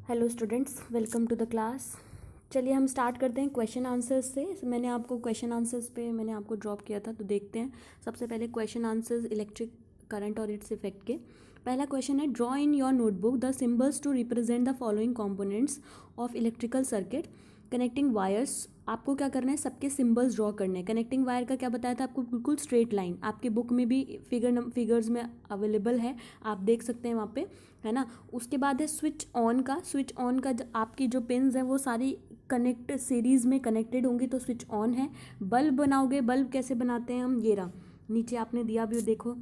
Hello students, welcome to the class. चलिए हम start करते हैं क्वेश्चन आंसर्स से। मैंने आपको क्वेश्चन आंसर्स पे मैंने आपको ड्रॉप किया था, तो देखते हैं। सबसे पहले क्वेश्चन आंसर्स इलेक्ट्रिक करंट और इट्स इफेक्ट के। पहला क्वेश्चन है, draw in your notebook the symbols to represent the following components of electrical circuit connecting wires. आपको क्या करना है, सबके सिंबल्स ड्रॉ करने हैं। कनेक्टिंग वायर का क्या बताया था आपको, बिल्कुल स्ट्रेट लाइन। आपके बुक में भी फिगर्स में अवेलेबल है, आप देख सकते हैं वहाँ पे, है ना। उसके बाद है स्विच ऑन का। स्विच ऑन का आपकी जो पिन्स हैं वो सारी कनेक्ट सीरीज़ में कनेक्टेड होंगी, तो स्विच ऑन है। बल्ब बनाओगे, बल्ब कैसे बनाते हैं हम, ये रहा नीचे आपने दिया भी, देखो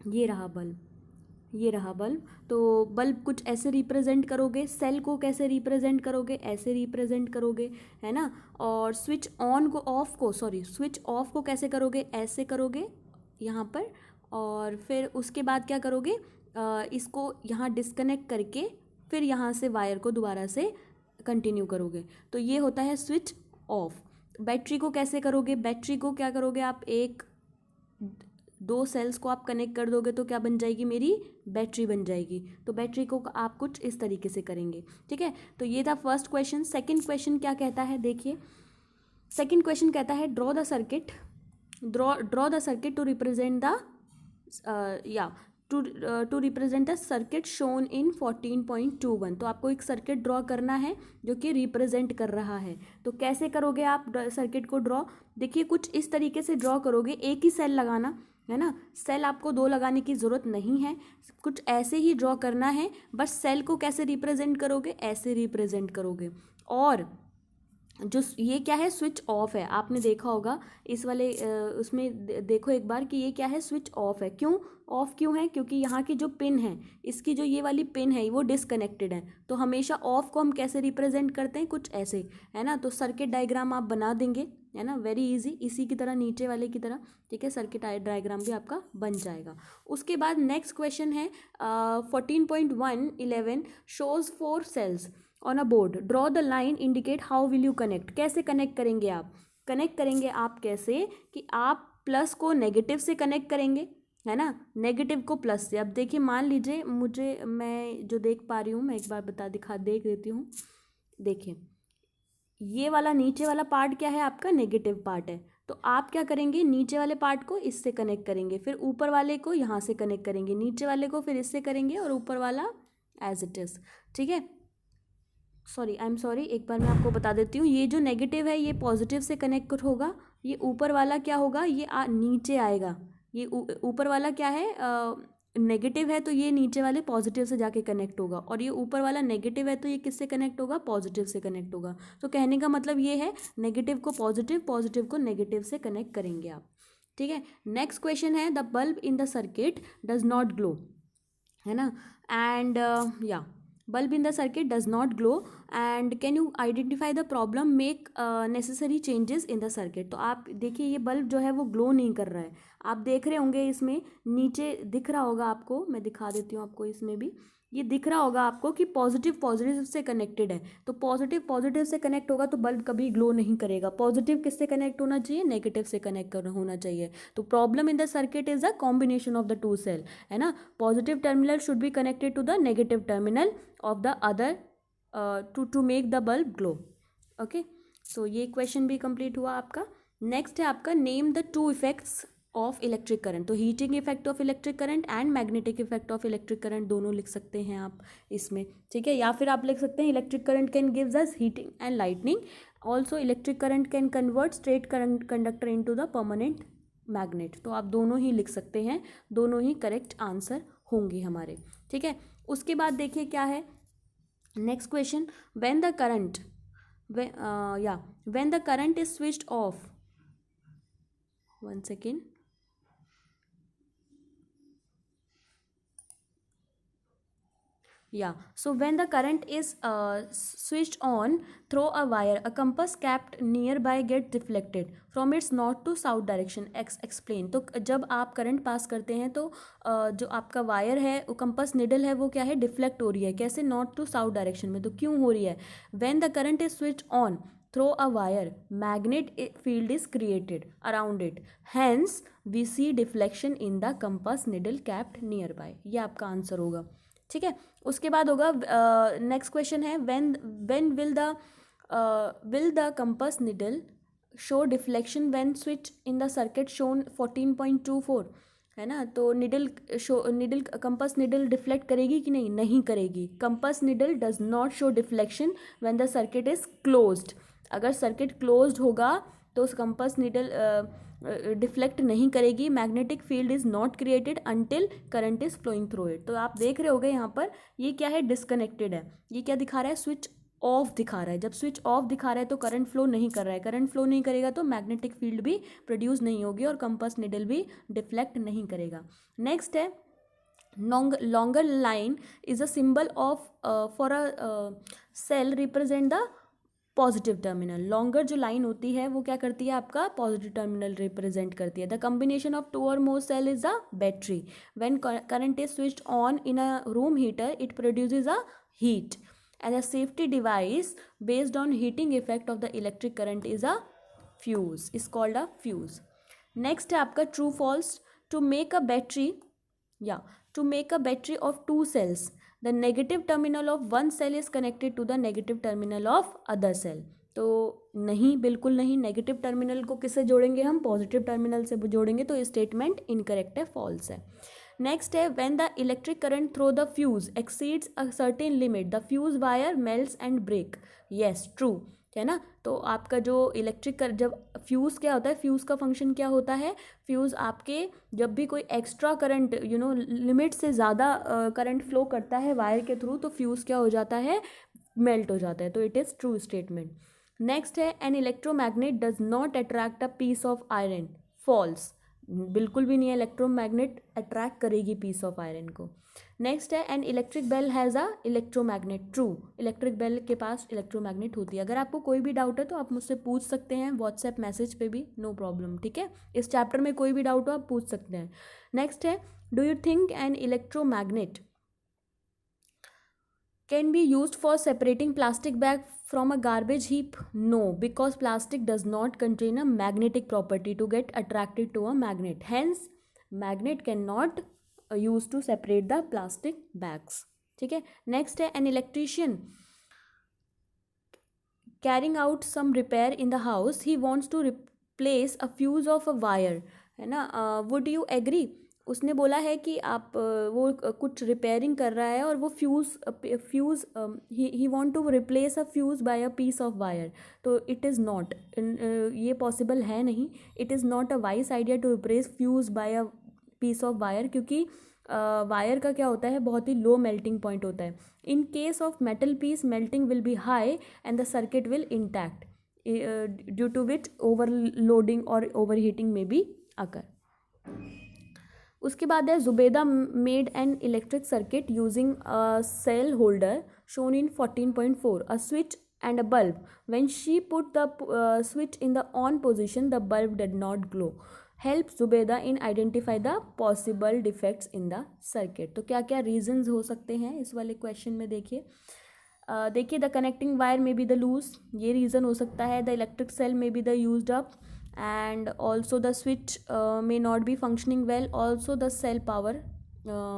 ये रहा बल्ब, ये रहा बल्ब। तो बल्ब कुछ ऐसे रिप्रेजेंट करोगे। सेल को कैसे रिप्रेजेंट करोगे, ऐसे रिप्रेजेंट करोगे, है ना। और स्विच ऑन को ऑफ को स्विच ऑफ को कैसे करोगे, ऐसे करोगे यहाँ पर। और फिर उसके बाद क्या करोगे, इसको यहाँ डिस्कनेक्ट करके फिर यहाँ से वायर को दोबारा से कंटिन्यू करोगे, तो ये होता है स्विच ऑफ। बैटरी को कैसे करोगे, बैटरी को क्या करोगे आप, एक दो सेल्स को आप कनेक्ट कर दोगे तो क्या बन जाएगी, मेरी बैटरी बन जाएगी। तो बैटरी को आप कुछ इस तरीके से करेंगे, ठीक है। तो ये था फर्स्ट क्वेश्चन। सेकंड क्वेश्चन क्या कहता है, देखिए। सेकंड क्वेश्चन कहता है, draw the circuit to represent the to represent the circuit shown in 14.21। तो आपको एक सर्किट ड्रॉ करना है जो कि रिप्रेजेंट कर रहा है। तो कैसे करोगे आप सर्किट को ड्रॉ, देखिए कुछ इस तरीके से ड्रॉ करोगे। एक ही सेल लगाना है ना, सेल आपको दो लगाने की ज़रूरत नहीं है, कुछ ऐसे ही ड्रॉ करना है। बस सेल को कैसे रिप्रेजेंट करोगे, ऐसे रिप्रेजेंट करोगे। और जो ये क्या है, स्विच ऑफ है। आपने देखा होगा इस वाले उसमें देखो एक बार कि ये क्या है, स्विच ऑफ है। क्यों ऑफ क्यों है, क्योंकि यहाँ की जो पिन है, इसकी जो ये वाली पिन है वो डिसकनेक्टेड है। तो हमेशा ऑफ को हम कैसे रिप्रेजेंट करते हैं, कुछ ऐसे, है ना। तो सर्किट डायग्राम आप बना देंगे, है ना, वेरी इजी, इसी की तरह, नीचे वाले की तरह, ठीक है। सर्किट डायग्राम भी आपका बन जाएगा। उसके बाद नेक्स्ट क्वेश्चन है 14.111 shows 4 cells on a board, draw the line indicate how will you connect. कैसे कनेक्ट करेंगे आप, कनेक्ट करेंगे आप कैसे कि आप प्लस को नेगेटिव से कनेक्ट करेंगे, है ना, नेगेटिव को प्लस से। अब देखिए, मान लीजिए मैं जो देख पा रही हूँ, मैं एक बार देख देती हूँ। देखिए ये वाला नीचे वाला पार्ट क्या है, आपका नेगेटिव पार्ट है। तो आप क्या करेंगे, नीचे वाले पार्ट को इससे कनेक्ट करेंगे, फिर ऊपर वाले को यहाँ से कनेक्ट करेंगे, नीचे वाले को फिर इससे करेंगे, और ऊपर वाला एज इट इज़, ठीक है। आई एम सॉरी, एक बार मैं आपको बता देती हूँ। ये जो नेगेटिव है ये पॉजिटिव से कनेक्ट होगा, ये ऊपर वाला क्या होगा, ये नीचे आएगा। ये ऊपर वाला क्या है, नेगेटिव है, तो ये नीचे वाले पॉजिटिव से जाके कनेक्ट होगा। और ये ऊपर वाला नेगेटिव है, तो ये किससे कनेक्ट होगा, पॉजिटिव से कनेक्ट होगा। तो कहने का मतलब ये है, नेगेटिव को पॉजिटिव, पॉजिटिव को नेगेटिव से कनेक्ट करेंगे आप, ठीक है। नेक्स्ट क्वेश्चन है, the bulb in the circuit does not glow, है ना। एंड या bulb in the circuit does not glow and can you identify the problem, make necessary changes in the circuit। तो आप देखिए ये बल्ब जो है वो ग्लो नहीं कर रहा है। आप देख रहे होंगे इसमें नीचे दिख रहा होगा आपको, मैं दिखा देती हूँ आपको, इसमें भी ये दिख रहा होगा आपको कि पॉजिटिव पॉजिटिव से कनेक्टेड है। तो पॉजिटिव पॉजिटिव से कनेक्ट होगा तो बल्ब कभी ग्लो नहीं करेगा। पॉजिटिव किससे कनेक्ट होना चाहिए, नेगेटिव से कनेक्ट होना चाहिए। तो problem in the circuit is a combination of the two cell, है ना। Positive terminal should be connected to the negative terminal of the other to make the bulb glow, okay. So ये question भी complete हुआ आपका। Next है आपका, name the two effects of electric current. तो heating effect of electric current and magnetic effect of electric current दोनों लिख सकते हैं आप इसमें, ठीक है। या फिर आप लिख सकते हैं, electric current can gives us heating and lightning, also electric current can convert straight current conductor into the permanent magnet. तो आप दोनों ही लिख सकते हैं, दोनों ही करेक्ट आंसर होंगे हमारे, ठीक है। उसके बाद देखिए क्या है next question, when the current is switched off, one second, yeah, so when the current is switched on through a wire, a compass kept nearby gets deflected from its north to south direction, explain। तो जब आप current pass करते हैं तो जो आपका wire है, वो कंपस निडल है, वो क्या है, डिफ्लेक्ट हो रही है। कैसे, नॉर्थ टू साउथ डायरेक्शन में। तो क्यों हो रही है, when the current is switched on through a wire, magnet field is created around it, hence we see deflection in the compass needle kept nearby। ये आपका आंसर होगा, ठीक है। उसके बाद होगा नेक्स्ट क्वेश्चन है when will the compass needle show deflection when switch in the circuit shown 14.24, है ना। तो निडल कंपास निडल डिफ्लेक्ट करेगी कि नहीं, नहीं करेगी। Compass needle does not show deflection when the circuit is closed. अगर सर्किट क्लोज्ड होगा तो उस कंपास निडल डिफ्लेक्ट नहीं करेगी। Magnetic field is not created until current is flowing through it. तो आप देख रहे होगे यहाँ पर ये क्या है, डिस्कनेक्टेड है। ये क्या दिखा रहा है, स्विच ऑफ दिखा रहा है। जब स्विच ऑफ दिखा रहा है तो करंट फ्लो नहीं कर रहा है। करंट फ्लो नहीं करेगा तो मैग्नेटिक फील्ड भी प्रोड्यूस नहीं होगी और कंपास निडल भी डिफ्लेक्ट नहीं करेगा। नेक्स्ट है longer line is a symbol of for a cell represent the positive terminal. Longer जो लाइन होती है वो क्या करती है, आपका पॉजिटिव टर्मिनल रिप्रेजेंट करती है। द कॉम्बिनेशन ऑफ 2 और more cell is a battery. When current is switched on in a room heater it produces a heat and a safety device based on heating effect of the electric current is a fuse, is called a fuse. Next है आपका true false. To make a battery to make a battery of 2 cells, the negative terminal of one cell is connected to the negative terminal of other cell। तो नहीं, बिल्कुल नहीं। Negative terminal को किससे जोड़ेंगे हम, पॉजिटिव टर्मिनल से जोड़ेंगे। तो स्टेटमेंट इनकरेक्ट है, फॉल्स है। नेक्स्ट है when the electric current through the fuse exceeds a certain limit the fuse wire melts and break. Yes, true, है ना। तो आपका जो जब फ्यूज़ क्या होता है, फ्यूज़ का फंक्शन क्या होता है, फ्यूज़ आपके जब भी कोई एक्स्ट्रा करंट लिमिट से ज़्यादा करंट फ्लो करता है वायर के थ्रू तो फ्यूज़ क्या हो जाता है, मेल्ट हो जाता है। तो it is true statement. Next है an electromagnet does not attract a piece of iron. False, बिल्कुल भी नहीं है, इलेक्ट्रोमैग्नेट अट्रैक्ट करेगी पीस ऑफ आयरन को। नेक्स्ट है an electric bell has a electromagnet. True, electric bell के पास इलेक्ट्रोमैग्नेट होती है। अगर आपको कोई भी डाउट है तो आप मुझसे पूछ सकते हैं व्हाट्सएप मैसेज पे भी, नो प्रॉब्लम, ठीक है। इस चैप्टर में कोई भी डाउट हो आप पूछ सकते हैं। नेक्स्ट है do you think an electromagnet can be used for separating plastic bag from a garbage heap? No, because plastic does not contain a magnetic property to get attracted to a magnet. Hence, magnet cannot use to separate the plastic bags. ठीक है। Next है an electrician carrying out some repair in the house, he wants to replace a fuse of a wire, है ना। would you agree? उसने बोला है कि आप वो कुछ रिपेयरिंग कर रहा है और वो fuse he want to replace a fuse by a piece of wire. तो इट इज़ नॉट, ये पॉसिबल है नहीं। It is not a wise idea to replace fuse by a piece of wire, क्योंकि वायर का क्या होता है, बहुत ही लो मेल्टिंग पॉइंट होता है। In case of metal piece melting will be high and the circuit will intact due to which overloading और overheating may be occur. उसके बाद है Zubeda made an electric circuit using a cell holder shown in 14.4, a switch and a bulb. When she put the switch in the on position the bulb did not glow. Help Zubeda in identify the possible defects in the circuit. तो क्या क्या reasons हो सकते हैं इस वाले question में, देखिए द कनेक्टिंग वायर में बी द लूज, ये रीज़न हो सकता है। द इलेक्ट्रिक सेल में be the used up and also the switch may not be functioning well, also the cell power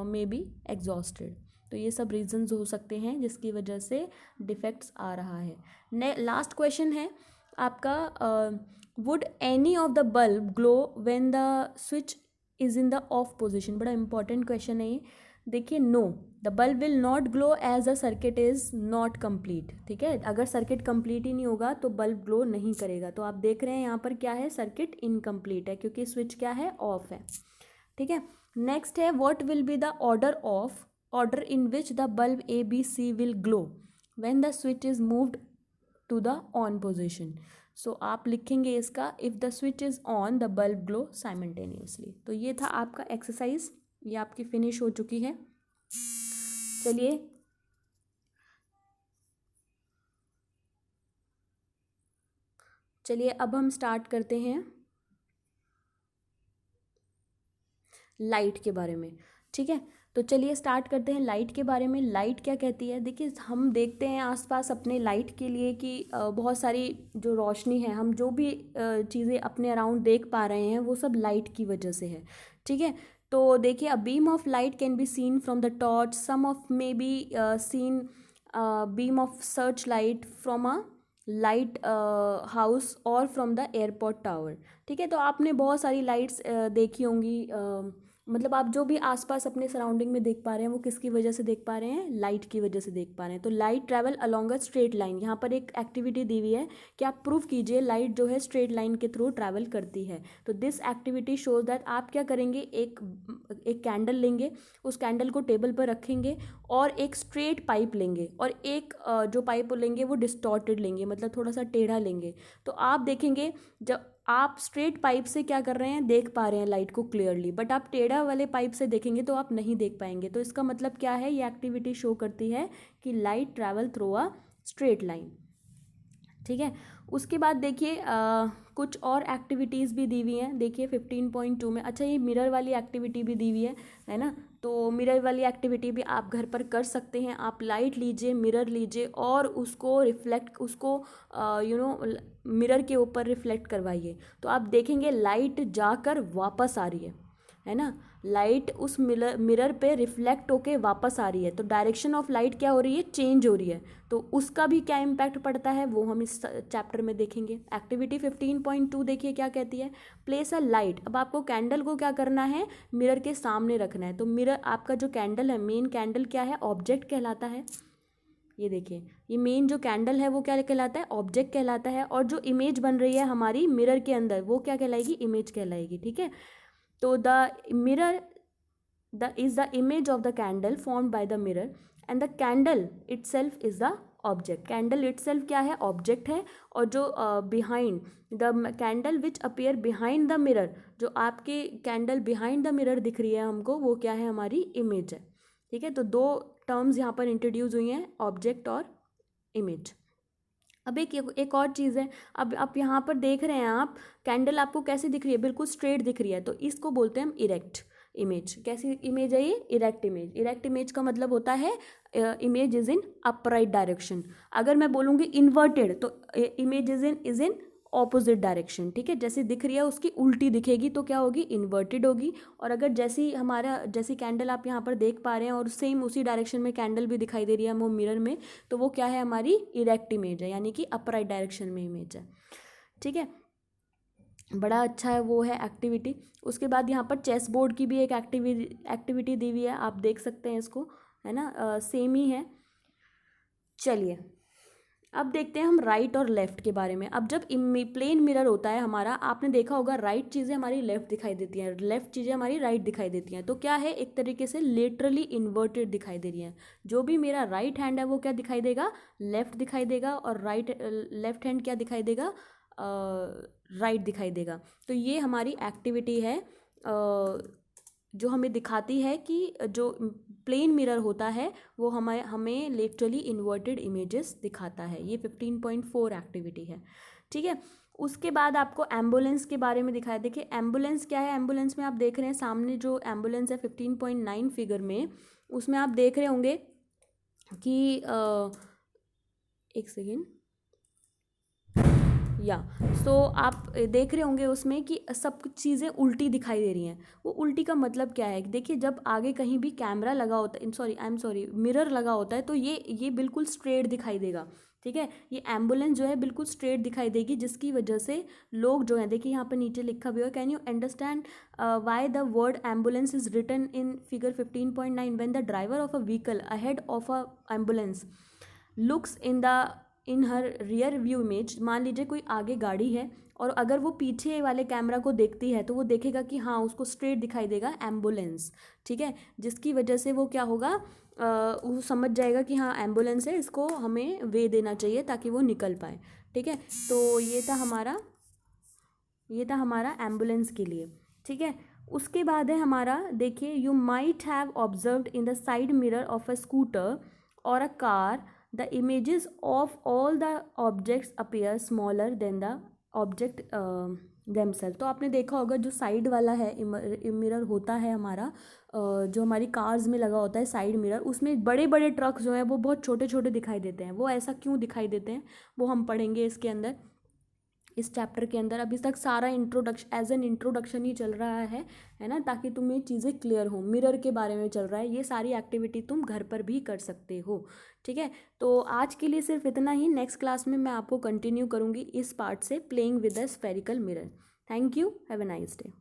may be exhausted। तो ये सब रीजंस हो सकते हैं जिसकी वजह से डिफेक्ट्स आ रहा है। लास्ट क्वेश्चन है आपका would any of the bulb glow when the switch is in the off position. बड़ा इंपॉर्टेंट क्वेश्चन है ये। देखिए no, the bulb will not glow as a circuit is not complete. ठीक है, अगर सर्किट कंप्लीट ही नहीं होगा तो बल्ब ग्लो नहीं करेगा। तो आप देख रहे हैं यहाँ पर क्या है, सर्किट इनकम्प्लीट है क्योंकि स्विच क्या है, ऑफ है। ठीक है। नेक्स्ट है what will be the order in which the bulb A B C will glow when the switch is moved to the on position. So आप लिखेंगे इसका if the switch is on the bulb glow simultaneously. तो ये था आपका exercise, ये आपकी finish हो चुकी है। चलिए अब हम स्टार्ट करते हैं लाइट के बारे में। ठीक है, तो चलिए स्टार्ट करते हैं लाइट के बारे में। लाइट क्या कहती है, देखिए हम देखते हैं आसपास अपने लाइट के लिए कि बहुत सारी जो रोशनी है, हम जो भी चीज़ें अपने अराउंड देख पा रहे हैं वो सब लाइट की वजह से है। ठीक है, तो देखिए, a beam of light can be seen from the torch, some of may be seen beam of search light from a light house और फ्रॉम द एयरपोर्ट टावर। ठीक है, तो आपने बहुत सारी लाइट्स देखी होंगी, मतलब आप जो भी आसपास अपने सराउंडिंग में देख पा रहे हैं वो किसकी वजह से देख पा रहे हैं, लाइट की वजह से देख पा रहे हैं। तो light travel along a straight line, यहाँ पर एक एक्टिविटी दी हुई है कि आप प्रूव कीजिए लाइट जो है स्ट्रेट लाइन के थ्रू ट्रैवल करती है। तो दिस एक्टिविटी शोज दैट आप क्या करेंगे, एक कैंडल लेंगे, उस कैंडल को टेबल पर रखेंगे और एक स्ट्रेट पाइप लेंगे, और एक जो पाइप लेंगे वो डिस्टॉर्टेड लेंगे, मतलब थोड़ा सा टेढ़ा लेंगे। तो आप देखेंगे जब आप स्ट्रेट पाइप से क्या कर रहे हैं, देख पा रहे हैं लाइट को क्लियरली, बट आप टेढ़ा वाले पाइप से देखेंगे तो आप नहीं देख पाएंगे। तो इसका मतलब क्या है, ये एक्टिविटी शो करती है कि light travel through a straight line. ठीक है, उसके बाद देखिए कुछ और एक्टिविटीज़ भी दी हुई हैं। देखिए 15.2 में, अच्छा ये मिरर वाली एक्टिविटी भी दी हुई है ना। तो मिरर वाली एक्टिविटी भी आप घर पर कर सकते हैं। आप लाइट लीजिए, मिरर लीजिए और उसको रिफ्लेक्ट, उसको मिरर के ऊपर रिफ्लेक्ट करवाइए। तो आप देखेंगे लाइट जाकर वापस आ रही है ना, लाइट उस मिरर पे रिफ्लेक्ट होके वापस आ रही है। तो डायरेक्शन ऑफ लाइट क्या हो रही है, चेंज हो रही है। तो उसका भी क्या इम्पैक्ट पड़ता है वो हम इस चैप्टर में देखेंगे। एक्टिविटी 15.2 देखिए क्या कहती है, प्लेस अ लाइट। अब आपको कैंडल को क्या करना है, मिरर के सामने रखना है। तो मिरर, आपका जो कैंडल है, मेन कैंडल क्या है, ऑब्जेक्ट कहलाता है। ये देखिए, ये मेन जो कैंडल है वो क्या कहलाता है, ऑब्जेक्ट कहलाता है। और जो इमेज बन रही है हमारी मिरर के अंदर वो क्या कहलाएगी, इमेज कहलाएगी। ठीक है, तो the mirror is the image of the candle formed by the mirror and the candle itself is the object. Candle itself क्या है, object है। और जो behind the candle which appear behind the mirror, जो आपके कैंडल behind the mirror दिख रही है हमको, वो क्या है, हमारी इमेज है। ठीक है, तो दो टर्म्स यहाँ पर इंट्रोड्यूस हुई हैं, ऑब्जेक्ट और इमेज। अब एक और चीज़ है, अब आप यहाँ पर देख रहे हैं, आप कैंडल आपको कैसी दिख रही है, बिल्कुल स्ट्रेट दिख रही है। तो इसको बोलते हैं हम इरेक्ट इमेज। कैसी इमेज है ये, इरेक्ट इमेज। इरेक्ट इमेज का मतलब होता है image is in upright direction. अगर मैं बोलूँगी इन्वर्टेड तो image is in opposite direction. ठीक है, जैसी दिख रही है उसकी उल्टी दिखेगी तो क्या होगी, इन्वर्टेड होगी। और अगर जैसी कैंडल आप यहाँ पर देख पा रहे हैं और सेम उसी डायरेक्शन में कैंडल भी दिखाई दे रही है वो मिरर में, तो वो क्या है, हमारी इरेक्ट इमेज है, यानी कि अपराइट डायरेक्शन में इमेज है। ठीक है, बड़ा अच्छा है वो है एक्टिविटी। उसके बाद यहाँ पर चेस बोर्ड की भी एक एक्टिविटी दी हुई है, आप देख सकते हैं इसको, है ना, सेम ही है। चलिए अब देखते हैं हम राइट और लेफ़्ट के बारे में। अब जब प्लेन मिरर होता है हमारा, आपने देखा होगा राइट चीज़ें हमारी लेफ़्ट दिखाई देती हैं, लेफ़्ट चीज़ें हमारी राइट दिखाई देती हैं। तो क्या है, एक तरीके से लेटरली इन्वर्टेड दिखाई दे रही हैं। जो भी मेरा राइट हैंड है वो क्या दिखाई देगा, लेफ़्ट दिखाई देगा, और लेफ़्ट हैंड क्या दिखाई देगा, राइट दिखाई देगा। तो ये हमारी एक्टिविटी है जो हमें दिखाती है कि जो प्लेन मिरर होता है वो हमें लिटरली इन्वर्टेड इमेजेस दिखाता है। ये 15.4 एक्टिविटी है। ठीक है, उसके बाद आपको एम्बुलेंस के बारे में दिखाया। देखिए एम्बुलेंस क्या है, एम्बुलेंस में आप देख रहे हैं सामने जो एम्बुलेंस है 15.9 फिगर में, उसमें आप देख रहे होंगे कि एक सेकेंड, सो आप देख रहे होंगे उसमें कि सब कुछ चीज़ें उल्टी दिखाई दे रही हैं। वो उल्टी का मतलब क्या है, देखिए जब आगे कहीं भी कैमरा लगा होता है, आई एम सॉरी मिरर लगा होता है, तो ये बिल्कुल स्ट्रेट दिखाई देगा। ठीक है, ये एम्बुलेंस जो है बिल्कुल स्ट्रेट दिखाई देगी, जिसकी वजह से लोग जो हैं, देखिए यहाँ पर नीचे लिखा भी हुआ, can you understand why the word ambulance is written in figure 15.9 when the driver of a vehicle ahead of a ambulance looks in her rear view image. मान लीजिए कोई आगे गाड़ी है और अगर वो पीछे वाले कैमरा को देखती है तो वो देखेगा कि हाँ, उसको स्ट्रेट दिखाई देगा एम्बुलेंस। ठीक है, जिसकी वजह से वो क्या होगा, वो समझ जाएगा कि हाँ एम्बुलेंस है, इसको हमें वे देना चाहिए ताकि वो निकल पाए। ठीक है, तो ये था हमारा एम्बुलेंस के लिए। ठीक है, उसके बाद है हमारा, देखिए you might have observed in the side mirror of a scooter और a car the images of all the objects appear smaller than the object themselves। तो आपने देखा होगा जो साइड वाला है मिरर होता है हमारा, जो हमारी कार्स में लगा होता है साइड मिरर, उसमें बड़े बड़े ट्रक जो है वो बहुत छोटे छोटे दिखाई देते हैं। वो ऐसा क्यों दिखाई देते हैं वो हम पढ़ेंगे इसके अंदर। इस चैप्टर के अंदर अभी तक सारा इंट्रोडक्शन एज एन इंट्रोडक्शन ही चल रहा है ना, ताकि तुम्हें चीज़ें क्लियर हो। मिरर के बारे में चल रहा है, ये सारी एक्टिविटी तुम घर पर भी कर सकते हो। ठीक है, तो आज के लिए सिर्फ इतना ही। नेक्स्ट क्लास में मैं आपको कंटिन्यू करूँगी इस पार्ट से, playing with the spherical mirror. Thank you, have a nice day.